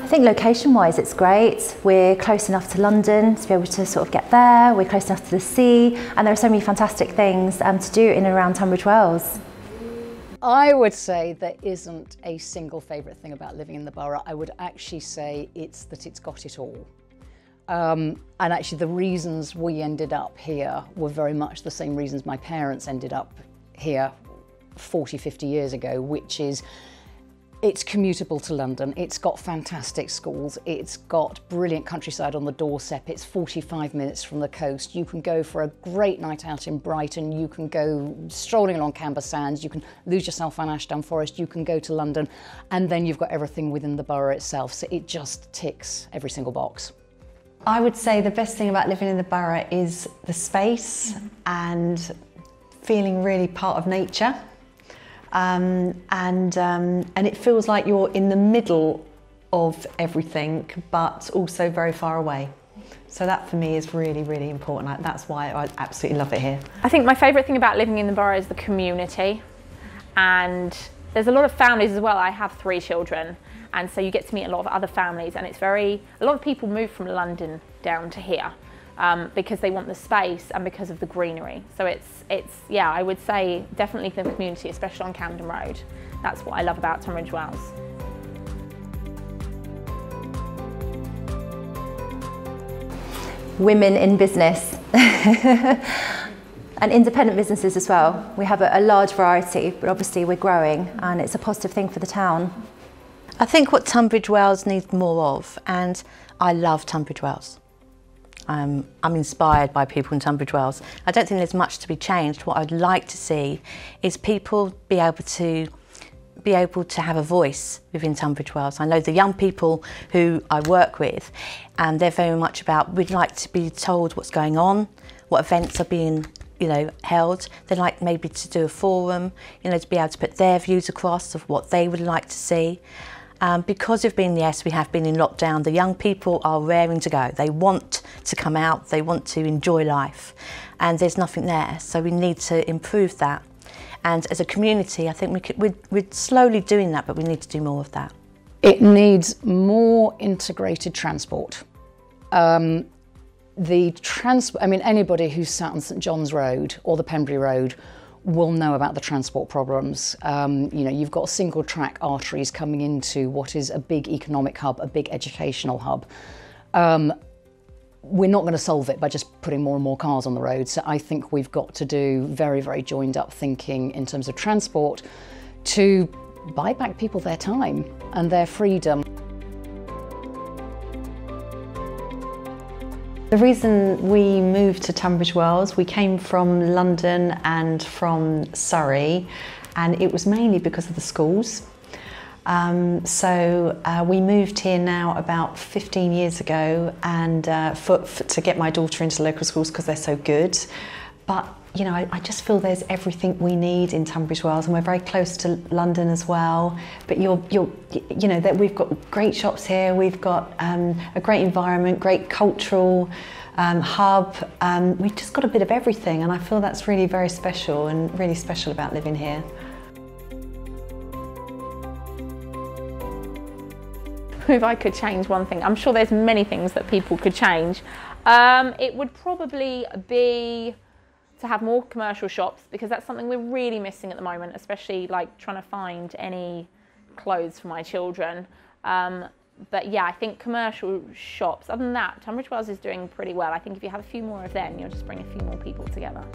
think location-wise it's great. We're close enough to London to be able to sort of get there. We're close enough to the sea, and there are so many fantastic things to do in and around Tunbridge Wells. I would say there isn't a single favourite thing about living in the borough. I would actually say it's that it's got it all. And actually the reasons we ended up here were very much the same reasons my parents ended up here 40, 50 years ago, which is it's commutable to London, it's got fantastic schools, it's got brilliant countryside on the doorstep, it's 45 minutes from the coast, you can go for a great night out in Brighton, you can go strolling along Camber Sands, you can lose yourself on Ashdown Forest, you can go to London, and then you've got everything within the borough itself, so it just ticks every single box. I would say the best thing about living in the borough is the space and feeling really part of nature. And it feels like you're in the middle of everything, but also very far away. So that for me is really, really important. That's why I absolutely love it here. I think my favourite thing about living in the borough is the community. And there's a lot of families as well. I have 3 children, and so you get to meet a lot of other families, and a lot of people move from London down to here. Because they want the space and because of the greenery. So yeah, I would say definitely the community, especially on Camden Road. That's what I love about Tunbridge Wells. Women in business and independent businesses as well. We have a large variety, but obviously we're growing and it's a positive thing for the town. I think what Tunbridge Wells needs more of, and I love Tunbridge Wells. I'm inspired by people in Tunbridge Wells. I don't think there's much to be changed. What I'd like to see is people be able to have a voice within Tunbridge Wells. I know the young people who I work with, and they're very much about, we'd like to be told what's going on, what events are being held. They'd like maybe to do a forum, to be able to put their views across of what they would like to see. Because we have been in lockdown, the young people are raring to go. They want to come out, they want to enjoy life, and there's nothing there. So we need to improve that. And as a community, I think we're slowly doing that, but we need to do more of that. It needs more integrated transport. Anybody who's sat on St John's Road or the Pembury Road will know about the transport problems. You've got single track arteries coming into what is a big economic hub, a big educational hub. We're not going to solve it by just putting more and more cars on the road. So I think we've got to do very, very joined up thinking in terms of transport to buy back people their time and their freedom. The reason we moved to Tunbridge Wells, we came from London and from Surrey, and it was mainly because of the schools. We moved here now about 15 years ago, and to get my daughter into local schools because they're so good. But I just feel there's everything we need in Tunbridge Wells, and we're very close to London as well. But that we've got great shops here, we've got a great environment, great cultural hub. We've just got a bit of everything, and I feel that's really very special and really special about living here. If I could change one thing, I'm sure there's many things that people could change. It would probably be to have more commercial shops, because that's something we're really missing at the moment, especially trying to find any clothes for my children. But yeah, I think commercial shops. Other than that, Tunbridge Wells is doing pretty well. I think if you have a few more of them, you'll just bring a few more people together.